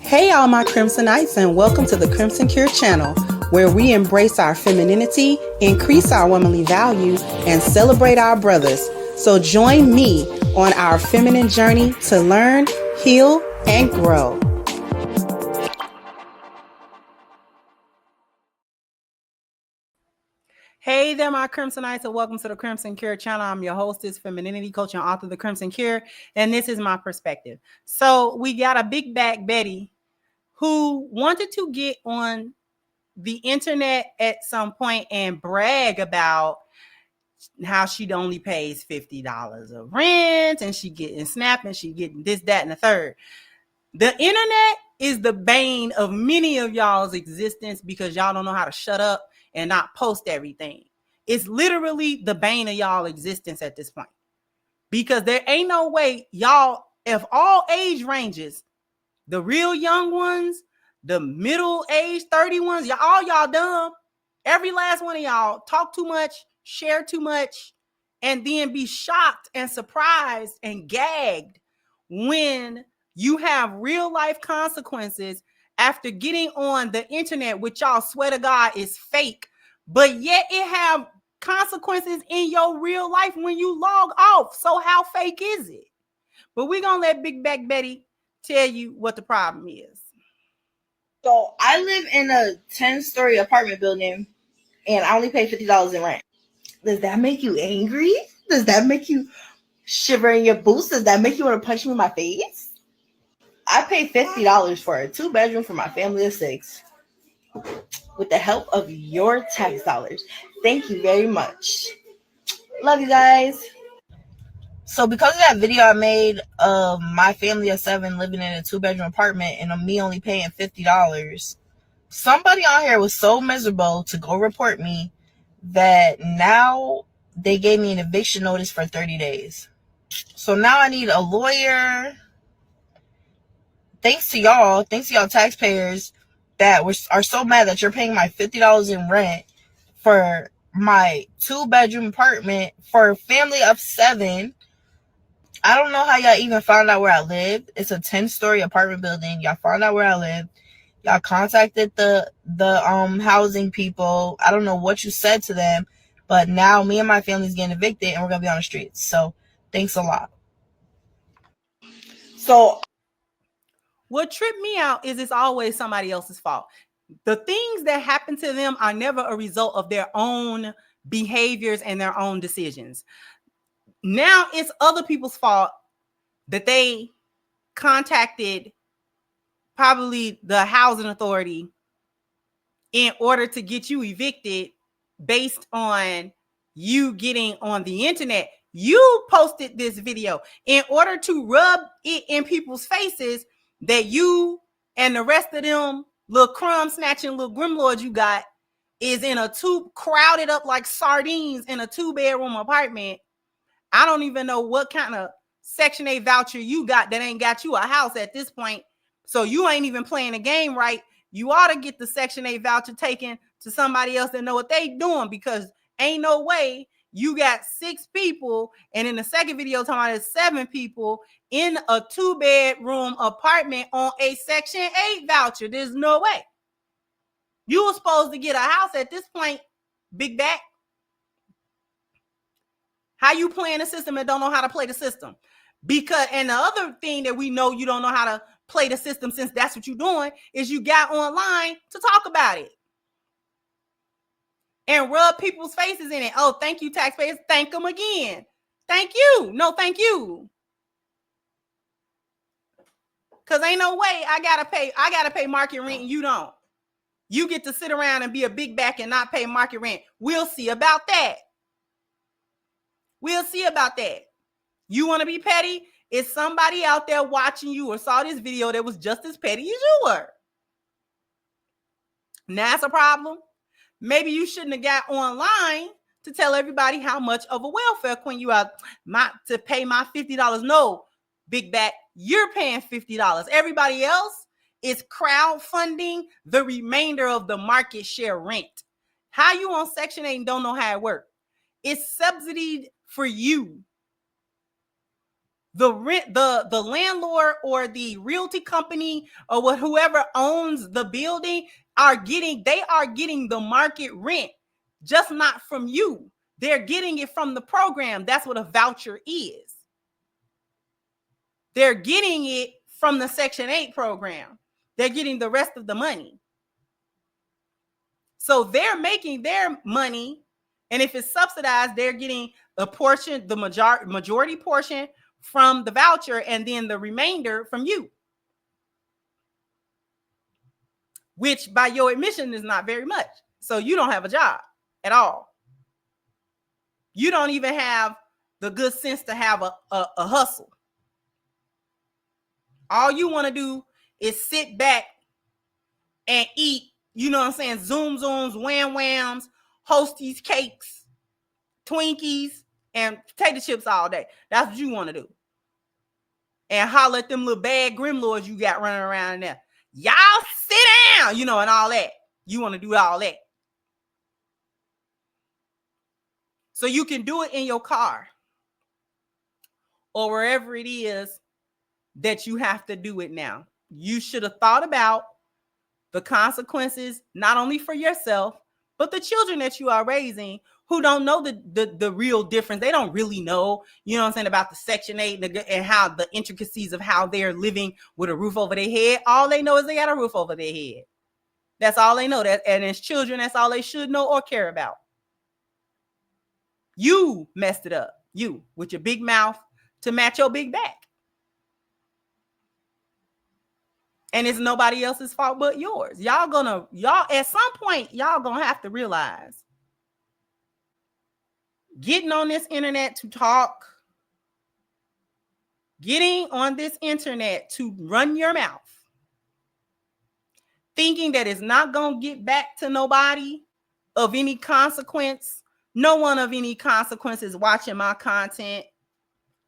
Hey, all my Crimsonites, and welcome to the Crimson Cure channel, where we embrace our femininity, increase our womanly value, and celebrate our brothers. So join me on our feminine journey to learn, heal, and grow. Hey there, my Crimsonites, and welcome to the Crimson Cure channel. I'm your hostess, femininity coach, and author of the Crimson Cure, and this is my perspective. So we got a big back Betty who wanted to get on the internet at some point and brag about how she only pays $50 of rent and she getting Snap and she getting this, that, and the third. The internet is the bane of many of y'all's existence because y'all don't know how to shut up and not post everything. It's literally the bane of y'all existence at this point because there ain't no way y'all, if all age ranges, the real young ones, the middle-aged 30 ones, y'all dumb. Every last one of y'all talk too much, share too much, and then be shocked and surprised and gagged when you have real life consequences after getting on the internet, which y'all swear to God is fake, but yet it have consequences in your real life when you log off. So how fake is it? But we're going to let Big Back Betty tell you what the problem is. So I live in a 10-story apartment building and I only pay $50 in rent. Does that make you angry? Does that make you shiver in your boots? Does that make you want to punch me in my face? I pay $50 for a 2-bedroom for my family of 6 with the help of your tax dollars. Thank you very much. Love you guys. So because of that video I made of my family of 7 living in a 2-bedroom apartment and me only paying $50, somebody on here was so miserable to go report me that now they gave me an eviction notice for 30 days. So now I need a lawyer. Thanks to y'all taxpayers that are so mad that you're paying my $50 in rent for my 2-bedroom apartment for a family of 7. I don't know how y'all even found out where I live. It's a 10-story apartment building. Y'all found out where I live. Y'all contacted the housing people. I don't know what you said to them, but now me and my family's getting evicted and we're gonna be on the streets. So thanks a lot. So what tripped me out is it's always somebody else's fault. The things that happen to them are never a result of their own behaviors and their own decisions. Now it's other people's fault that they contacted probably the housing authority in order to get you evicted based on you getting on the internet. You posted this video in order to rub it in people's faces that you and the rest of them little crumb snatching little grimlords you got is in a crowded up like sardines in a 2-bedroom apartment. I don't even know what kind of Section 8 voucher you got that ain't got you a house at this point. So you ain't even playing the game right. You ought to get the Section 8 voucher taken to somebody else that know what they doing, because ain't no way you got 6 people and in the second video talking about it's 7 people in a 2-bedroom apartment on a Section 8 voucher. There's no way. You were supposed to get a house at this point, Big Back. How you playing the system and don't know how to play the system? Because, and the other thing that we know you don't know how to play the system, since that's what you're doing, is you got online to talk about it and rub people's faces in it. Oh, thank you, taxpayers. Thank them again. Thank you. No, thank you. Because ain't no way I gotta pay market rent and you don't. You get to sit around and be a big back and not pay market rent. We'll see about that. We'll see about that. You want to be petty? Is somebody out there watching you or saw this video that was just as petty as you were? Now that's a problem. Maybe you shouldn't have got online to tell everybody how much of a welfare queen you are to pay my $50. No, Big Back, you're paying $50. Everybody else is crowdfunding the remainder of the market share rent. How you on Section 8 and don't know how it works? It's subsidied for you. The rent, the landlord or the realty company or whoever owns the building are getting the market rent, just not from you. They're getting it from the program. That's what a voucher is. They're getting it from the Section 8 program. They're getting the rest of the money. So they're making their money, and if it's subsidized, they're getting a portion, the majority portion from the voucher, and then the remainder from you, which by your admission is not very much. So you don't have a job at all. You don't even have the good sense to have a hustle. All you want to do is sit back and eat, you know what I'm saying, zoom zooms, wham whams, hosties, cakes, Twinkies, and potato chips all day. That's what you want to do. And holler at them little bad gremlins you got running around in there. Y'all sit down, you know, and all that. You want to do all that. So you can do it in your car or wherever it is that you have to do it now. You should have thought about the consequences, not only for yourself, but the children that you are raising who don't know the real difference. They don't really know, you know what I'm saying, about the Section 8 and how the intricacies of how they're living with a roof over their head. All they know is they got a roof over their head. That's all they know. And as children, that's all they should know or care about. You messed it up. You, with your big mouth to match your big back. And it's nobody else's fault but yours. Y'all at some point, y'all gonna have to realize getting on this internet to talk, getting on this internet to run your mouth, thinking that it's not gonna get back to nobody of any consequence. No one of any consequence is watching my content.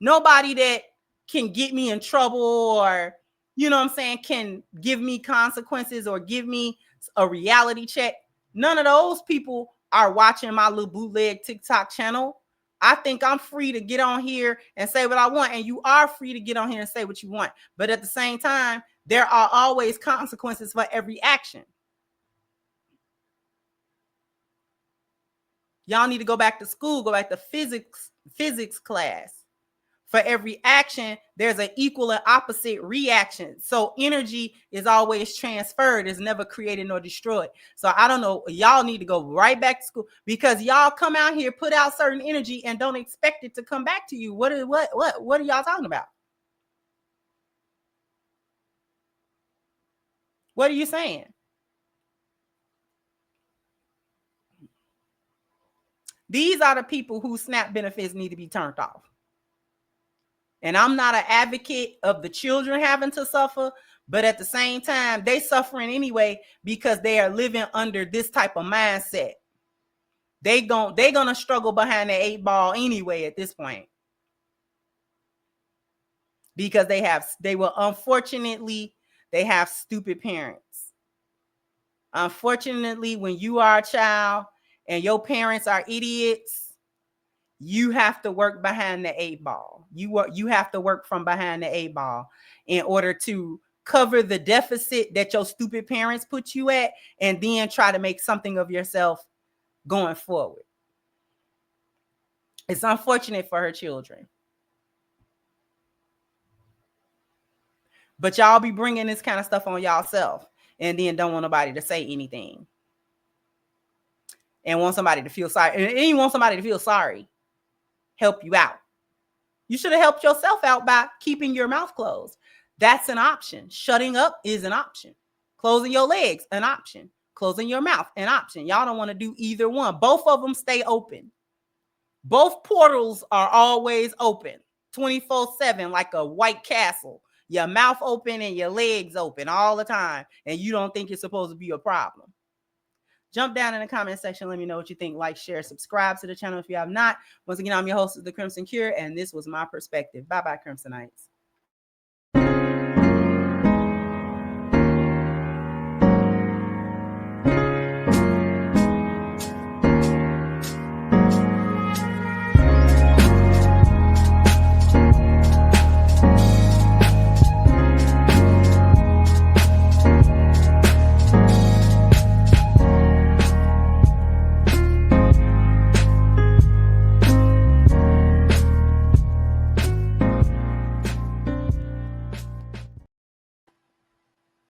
Nobody that can get me in trouble or, you know what I'm saying, can give me consequences or give me a reality check. None of those people are watching my little bootleg TikTok channel. I think I'm free to get on here and say what I want, and you are free to get on here and say what you want. But at the same time, there are always consequences for every action. Y'all need to go back to school, go back to physics class. For every action, there's an equal and opposite reaction. So energy is always transferred. It's never created nor destroyed. So I don't know. Y'all need to go right back to school because y'all come out here, put out certain energy and don't expect it to come back to you. What are y'all talking about? What are you saying? These are the people whose SNAP benefits need to be turned off. And I'm not an advocate of the children having to suffer, but at the same time, they suffering anyway because they are living under this type of mindset. They're gonna struggle behind the 8 ball anyway at this point. Because they have stupid parents. Unfortunately, when you are a child and your parents are idiots, you have to work behind the 8 ball. You have to work from behind the 8 ball in order to cover the deficit that your stupid parents put you at, and then try to make something of yourself going forward. It's unfortunate for her children. But y'all be bringing this kind of stuff on y'allself and then don't want nobody to say anything. And want somebody to feel sorry. And you want somebody to feel sorry. Help you out. You should have helped yourself out by keeping your mouth closed. That's an option. Shutting up is an option. Closing your legs, an option. Closing your mouth, an option. Y'all don't want to do either one. Both of them stay open. Both portals are always open, 24/7, like a White Castle. Your mouth open and your legs open all the time. And you don't think it's supposed to be a problem. Jump down in the comment section. Let me know what you think. Like, share, subscribe to the channel if you have not. Once again, I'm your host of The Crimson Cure, and this was my perspective. Bye-bye, Crimsonites.